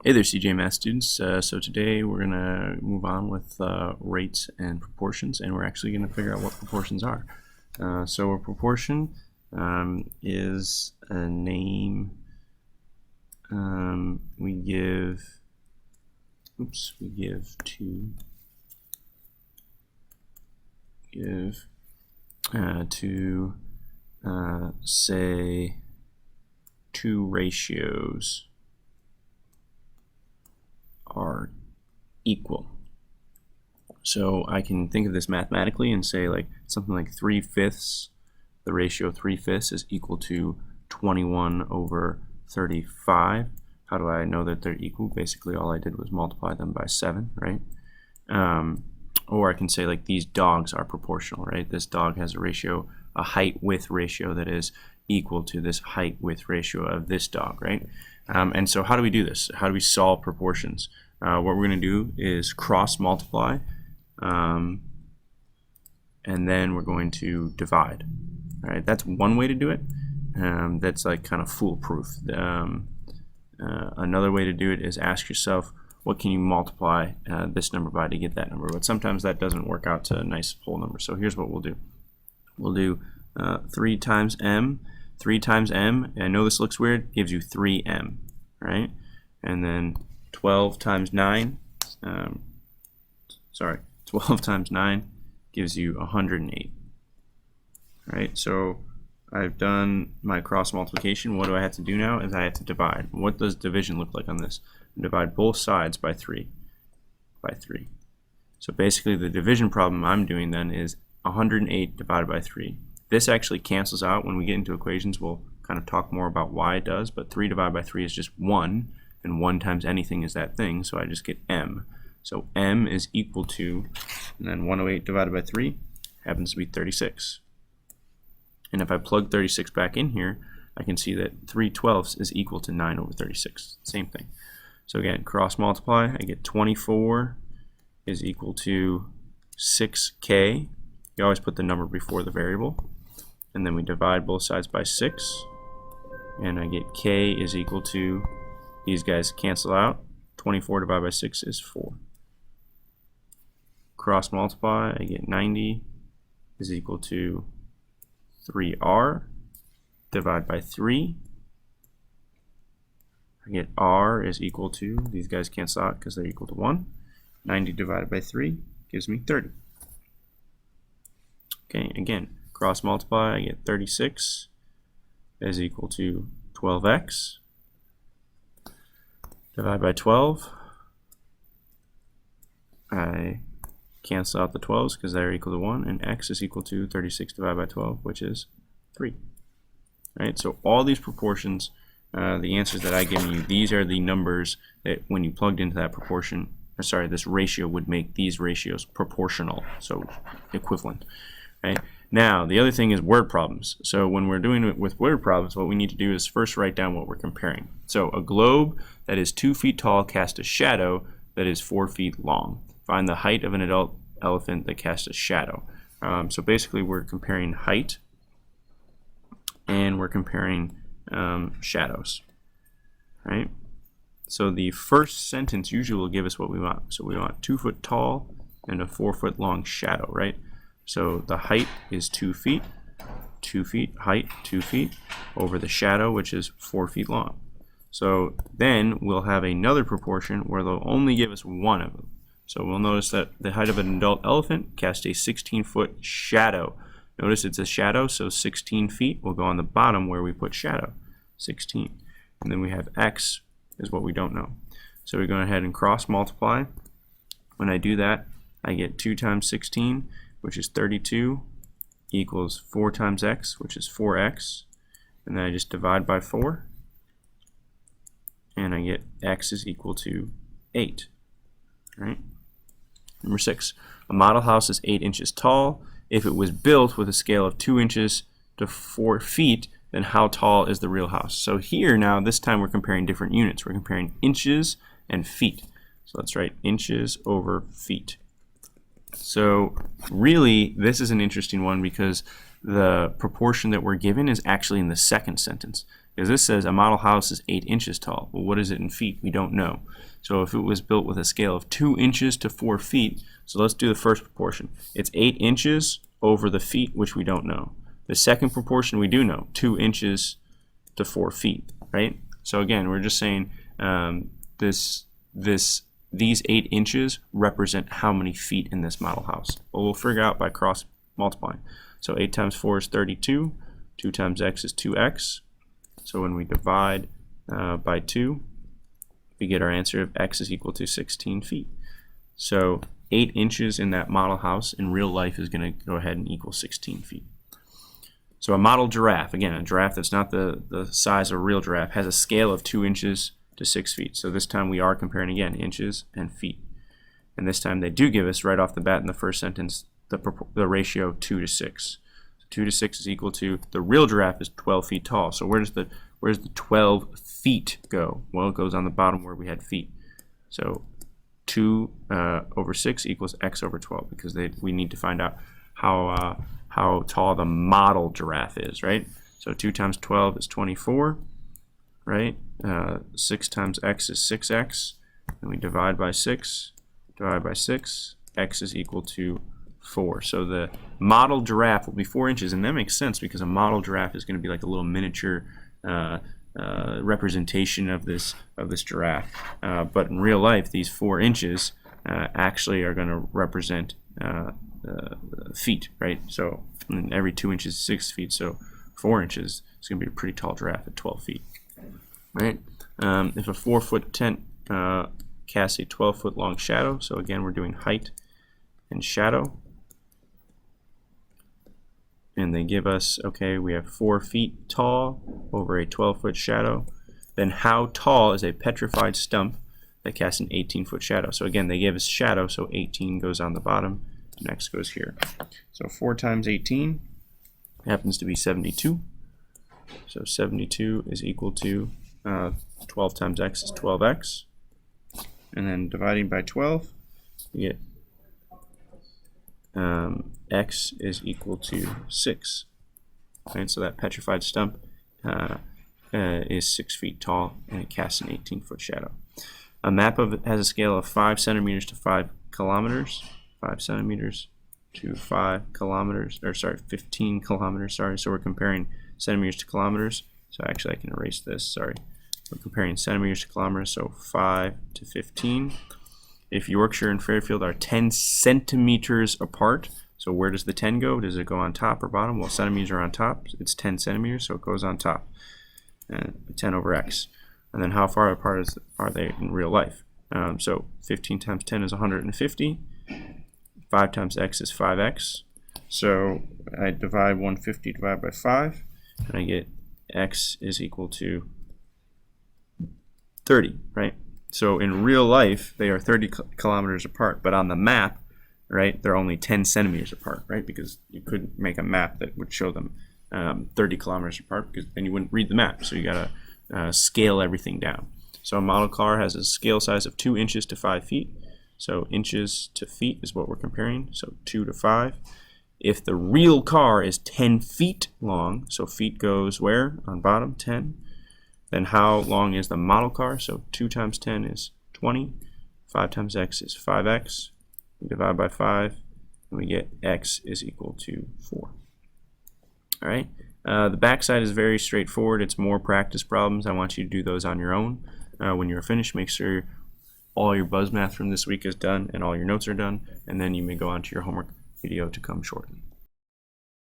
Hey there, CJ Math students. So today we're going to move on with rates and proportions, and we're actually going to figure out what proportions are. So a proportion is a name we give to say two ratios are equal. So I can think of this mathematically and say like something like 3/5, the ratio 3/5 is equal to 21/35. How do I know that they're equal? Basically all I did was multiply them by 7, right? Or I can say like these dogs are proportional, right? This dog has a height-width ratio that is equal to this height-width ratio of this dog, right? And so how do we do this? How do we solve proportions? What we're going to do is cross multiply, and then we're going to divide. All right, that's one way to do it. That's like kind of foolproof. Another way to do it is ask yourself, what can you multiply this number by to get that number? But sometimes that doesn't work out to a nice whole number. So here's what we'll do. We'll do 3 times m. 3 times m, I know this looks weird, gives you 3m, right? And then 12 times 9, 12 times 9 gives you 108. Right, so I've done my cross multiplication. What do I have to do now is I have to divide. What does division look like on this? Divide both sides by 3. So basically the division problem I'm doing then is 108 divided by 3. This actually cancels out. When we get into equations, we'll kind of talk more about why it does, but 3 divided by 3 is just 1, and 1 times anything is that thing, so I just get m. So m is equal to, and then 108 divided by 3 happens to be 36. And if I plug 36 back in here, I can see that 3/12 is equal to 9/36. Same thing. So again, cross multiply, I get 24 is equal to 6k. You always put the number before the variable. And then we divide both sides by 6, and I get k is equal to, these guys cancel out, 24 divided by 6 is 4. Cross multiply, I get 90 is equal to 3r. Divide by 3, I get r is equal to, these guys cancel out because they're equal to 1. 90 divided by 3 gives me 30. Okay, again, cross multiply, I get 36 is equal to 12x. Divide by 12, I cancel out the 12s because they're equal to 1, and x is equal to 36 divided by 12, which is 3. All right, so all these proportions, the answers that I give you, these are the numbers that when you plugged into that proportion, or sorry, this ratio would make these ratios proportional, so equivalent. Right? Now, the other thing is word problems. So when we're doing it with word problems, what we need to do is first write down what we're comparing. So a globe that is 2 feet tall casts a shadow that is 4 feet long. Find the height of an adult elephant that casts a shadow. So basically we're comparing height and we're comparing shadows. Right? So the first sentence usually will give us what we want. So we want 2 foot tall and a 4 foot long shadow, right? So the height is 2 feet, 2 feet, height 2 feet, over the shadow, which is 4 feet long. So then we'll have another proportion where they'll only give us one of them. So we'll notice that the height of an adult elephant casts a 16-foot shadow. Notice it's a shadow, so 16 feet will go on the bottom where we put shadow, 16. And then we have x is what we don't know. So we go ahead and cross multiply. When I do that, I get 2 times 16, which is 32, equals 4 times x, which is 4x. And then I just divide by 4, and I get x is equal to 8. Right? Number 6, a model house is 8 inches tall. If it was built with a scale of 2 inches to 4 feet, then how tall is the real house? So here now, this time we're comparing different units. We're comparing inches and feet. So let's write inches over feet. So really, this is an interesting one because the proportion that we're given is actually in the second sentence. Because this says a model house is 8 inches tall. Well, what is it in feet? We don't know. So if it was built with a scale of 2 inches to 4 feet, so let's do the first proportion. It's 8 inches over the feet, which we don't know. The second proportion we do know, 2 inches to 4 feet, right? So again, we're just saying these 8 inches represent how many feet in this model house. Well, we'll figure out by cross multiplying. So 8 times 4 is 32. 2 times x is 2x. So when we divide by 2, we get our answer of x is equal to 16 feet. So 8 inches in that model house in real life is going to go ahead and equal 16 feet. So a model giraffe, again, a giraffe that's not the size of a real giraffe, has a scale of 2 inches to 6 feet. So this time we are comparing again inches and feet. And this time they do give us right off the bat in the first sentence the ratio 2 to 6. 2 to 6 is equal to, the real giraffe is 12 feet tall. So where's the 12 feet go? Well, it goes on the bottom where we had feet. So 2 over 6 equals x over 12, because we need to find out how tall the model giraffe is, right? So 2 times 12 is 24, right? 6 times x is 6x, and we divide by 6, x is equal to 4. So the model giraffe will be 4 inches, and that makes sense because a model giraffe is going to be like a little miniature representation of this giraffe. But in real life, these 4 inches actually are going to represent feet, right? So every 2 inches is 6 feet, so 4 inches is going to be a pretty tall giraffe at 12 feet, right? If a 4-foot tent casts a 12-foot long shadow, so again we're doing height and shadow, and they give us, okay, we have 4 feet tall over a 12-foot shadow, then how tall is a petrified stump that casts an 18-foot shadow? So again, they gave us shadow, so 18 goes on the bottom, and x goes here. So 4 times 18 happens to be 72. So 72 is equal to 12 times x is 12x. And then dividing by 12, you get x is equal to 6. Right, so that petrified stump is 6 feet tall, and it casts an 18-foot shadow. A map of it has a scale of 5 centimeters to 5 kilometers. 5 centimeters to 5 kilometers, or sorry, 15 kilometers, sorry. So we're comparing centimeters to kilometers. So actually I can erase this, sorry. We're comparing centimeters to kilometers, so 5 to 15. If Yorkshire and Fairfield are 10 centimeters apart, so where does the 10 go? Does it go on top or bottom? Well, centimeters are on top. It's 10 centimeters, so it goes on top. 10 over x. And then how far apart are they in real life? So 15 times 10 is 150. 5 times x is 5x. So I divide 150 divided by 5, and I get x is equal to 30, right? So in real life, they are 30 kilometers apart, but on the map, right, they're only 10 centimeters apart, right? Because you couldn't make a map that would show them 30 kilometers apart, because then you wouldn't read the map. So you gotta scale everything down. So a model car has a scale size of 2 inches to 5 feet. So inches to feet is what we're comparing. So 2 to 5. If the real car is 10 feet long, so feet goes where? On bottom, 10. Then how long is the model car? So 2 times 10 is 20. 5 times x is 5x. We divide by 5, and we get x is equal to 4. All right. The backside is very straightforward. It's more practice problems. I want you to do those on your own. When you're finished, make sure all your buzz math from this week is done and all your notes are done, and then you may go on to your homework video to come shortly.